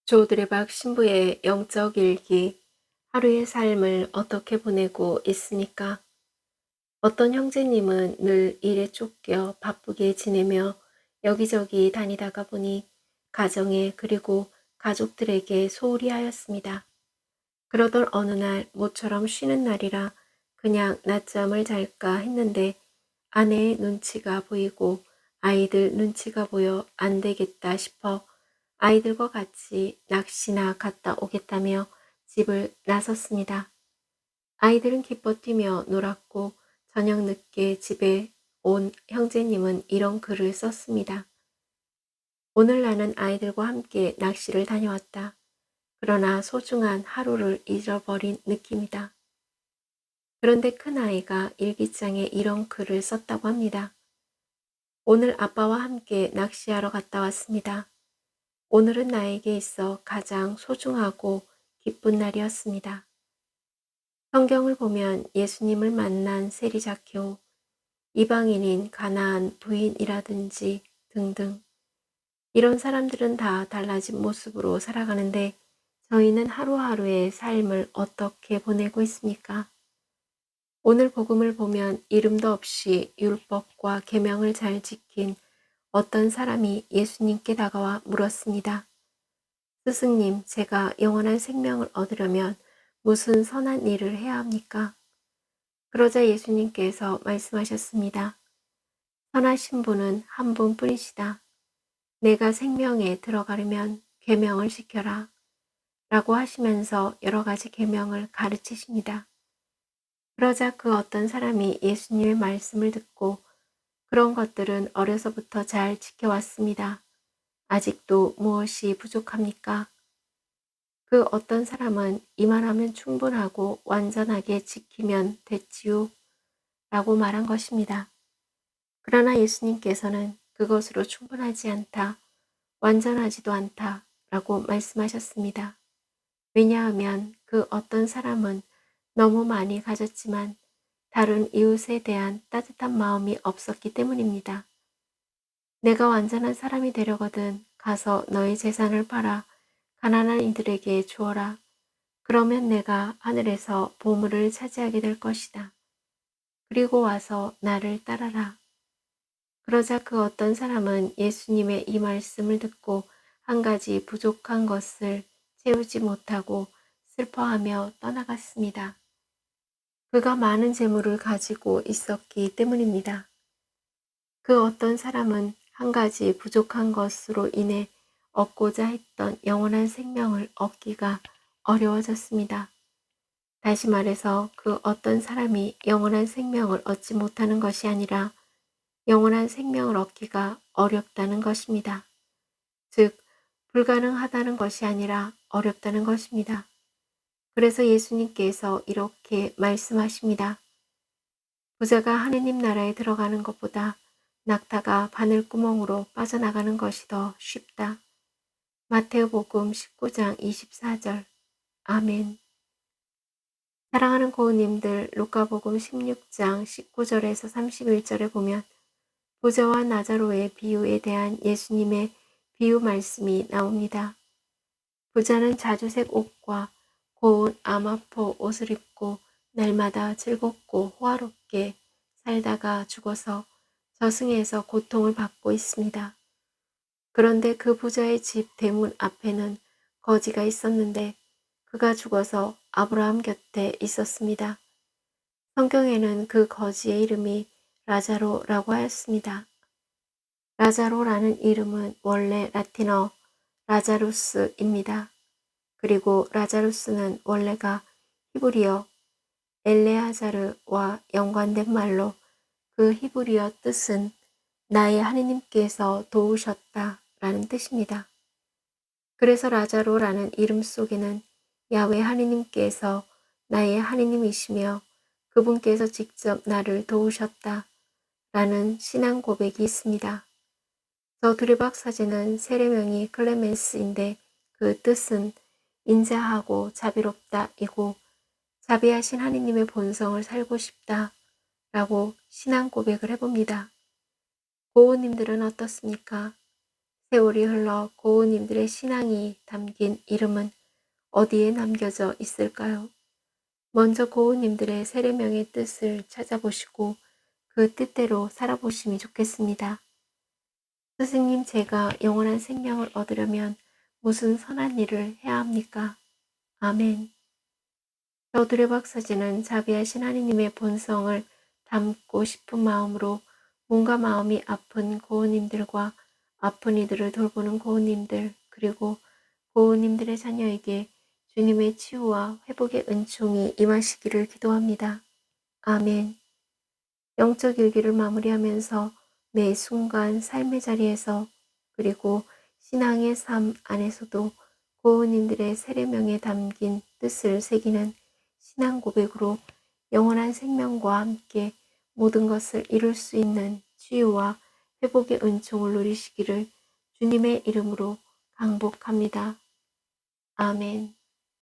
조드레박 신부의 영적 일기, 하루의 삶을 어떻게 보내고 있습니까? 어떤 형제님은 늘 일에 쫓겨 바쁘게 지내며 여기저기 다니다가 보니 가정에 그리고 가족들에게 소홀히 하였습니다. 그러던 어느 날 모처럼 쉬는 날이라 그냥 낮잠을 잘까 했는데 아내의 눈치가 보이고 아이들 눈치가 보여 안 되겠다 싶어 아이들과 같이 낚시나 갔다 오겠다며 집을 나섰습니다. 아이들은 기뻐 뛰며 놀았고 저녁 늦게 집에 온 형제님은 이런 글을 썼습니다. 오늘 나는 아이들과 함께 낚시를 다녀왔다. 그러나 소중한 하루를 잃어버린 느낌이다. 그런데 큰아이가 일기장에 이런 글을 썼다고 합니다. 오늘 아빠와 함께 낚시하러 갔다 왔습니다. 오늘은 나에게 있어 가장 소중하고 기쁜 날이었습니다. 성경을 보면 예수님을 만난 세리자케오, 이방인인 가나안 부인이라든지 등등 이런 사람들은 다 달라진 모습으로 살아가는데 저희는 하루하루의 삶을 어떻게 보내고 있습니까? 오늘 복음을 보면 이름도 없이 율법과 계명을 잘 지킨 어떤 사람이 예수님께 다가와 물었습니다. 스승님, 제가 영원한 생명을 얻으려면 무슨 선한 일을 해야 합니까? 그러자 예수님께서 말씀하셨습니다. 선하신 분은 한 분뿐이시다. 내가 생명에 들어가려면 계명을 지켜라. 라고 하시면서 여러 가지 계명을 가르치십니다. 그러자 그 어떤 사람이 예수님의 말씀을 듣고 그런 것들은 어려서부터 잘 지켜왔습니다. 아직도 무엇이 부족합니까? 그 어떤 사람은 이만하면 충분하고 완전하게 지키면 됐지요. 라고 말한 것입니다. 그러나 예수님께서는 그것으로 충분하지 않다, 완전하지도 않다 라고 말씀하셨습니다. 왜냐하면 그 어떤 사람은 너무 많이 가졌지만 다른 이웃에 대한 따뜻한 마음이 없었기 때문입니다. 내가 완전한 사람이 되려거든 가서 너의 재산을 팔아 가난한 이들에게 주어라. 그러면 내가 하늘에서 보물을 차지하게 될 것이다. 그리고 와서 나를 따라라. 그러자 그 어떤 사람은 예수님의 이 말씀을 듣고 한 가지 부족한 것을 채우지 못하고 슬퍼하며 떠나갔습니다. 그가 많은 재물을 가지고 있었기 때문입니다. 그 어떤 사람은 한 가지 부족한 것으로 인해 얻고자 했던 영원한 생명을 얻기가 어려워졌습니다. 다시 말해서 그 어떤 사람이 영원한 생명을 얻지 못하는 것이 아니라 영원한 생명을 얻기가 어렵다는 것입니다. 즉, 불가능하다는 것이 아니라 어렵다는 것입니다. 그래서 예수님께서 이렇게 말씀하십니다. 부자가 하느님 나라에 들어가는 것보다 낙타가 바늘구멍으로 빠져나가는 것이 더 쉽다. 마태복음 19장 24절. 아멘. 사랑하는 고우님들, 루카복음 16장 19절에서 31절에 보면 부자와 나자로의 비유에 대한 예수님의 비유 말씀이 나옵니다. 부자는 자주색 옷과 고운 아마포 옷을 입고 날마다 즐겁고 호화롭게 살다가 죽어서 저승에서 고통을 받고 있습니다. 그런데 그 부자의 집 대문 앞에는 거지가 있었는데 그가 죽어서 아브라함 곁에 있었습니다. 성경에는 그 거지의 이름이 라자로라고 하였습니다. 라자로라는 이름은 원래 라틴어 라자루스입니다. 그리고 라자루스는 원래가 히브리어 엘레아자르와 연관된 말로 그 히브리어 뜻은 나의 하느님께서 도우셨다 라는 뜻입니다. 그래서 라자로라는 이름 속에는 야훼 하느님께서 나의 하느님이시며 그분께서 직접 나를 도우셨다 라는 신앙 고백이 있습니다. 저 두레박 사제는 세례명이 클레멘스인데 그 뜻은 인자하고 자비롭다 이고 자비하신 하느님의 본성을 살고 싶다 라고 신앙 고백을 해봅니다. 고우님들은 어떻습니까? 세월이 흘러 고우님들의 신앙이 담긴 이름은 어디에 남겨져 있을까요? 먼저 고우님들의 세례명의 뜻을 찾아보시고 그 뜻대로 살아보심이 좋겠습니다. 스승님, 제가 영원한 생명을 얻으려면 무슨 선한 일을 해야 합니까? 아멘. 저들의 박사지는 자비하신 하느님의 본성을 담고 싶은 마음으로 몸과 마음이 아픈 고우님들과 아픈 이들을 돌보는 고우님들, 그리고 고우님들의 자녀에게 주님의 치유와 회복의 은총이 임하시기를 기도합니다. 아멘. 영적 일기를 마무리하면서 매 순간 삶의 자리에서 그리고 신앙의 삶 안에서도 고은님들의 세례명에 담긴 뜻을 새기는 신앙 고백으로 영원한 생명과 함께 모든 것을 이룰 수 있는 치유와 회복의 은총을 누리시기를 주님의 이름으로 강복합니다. 아멘.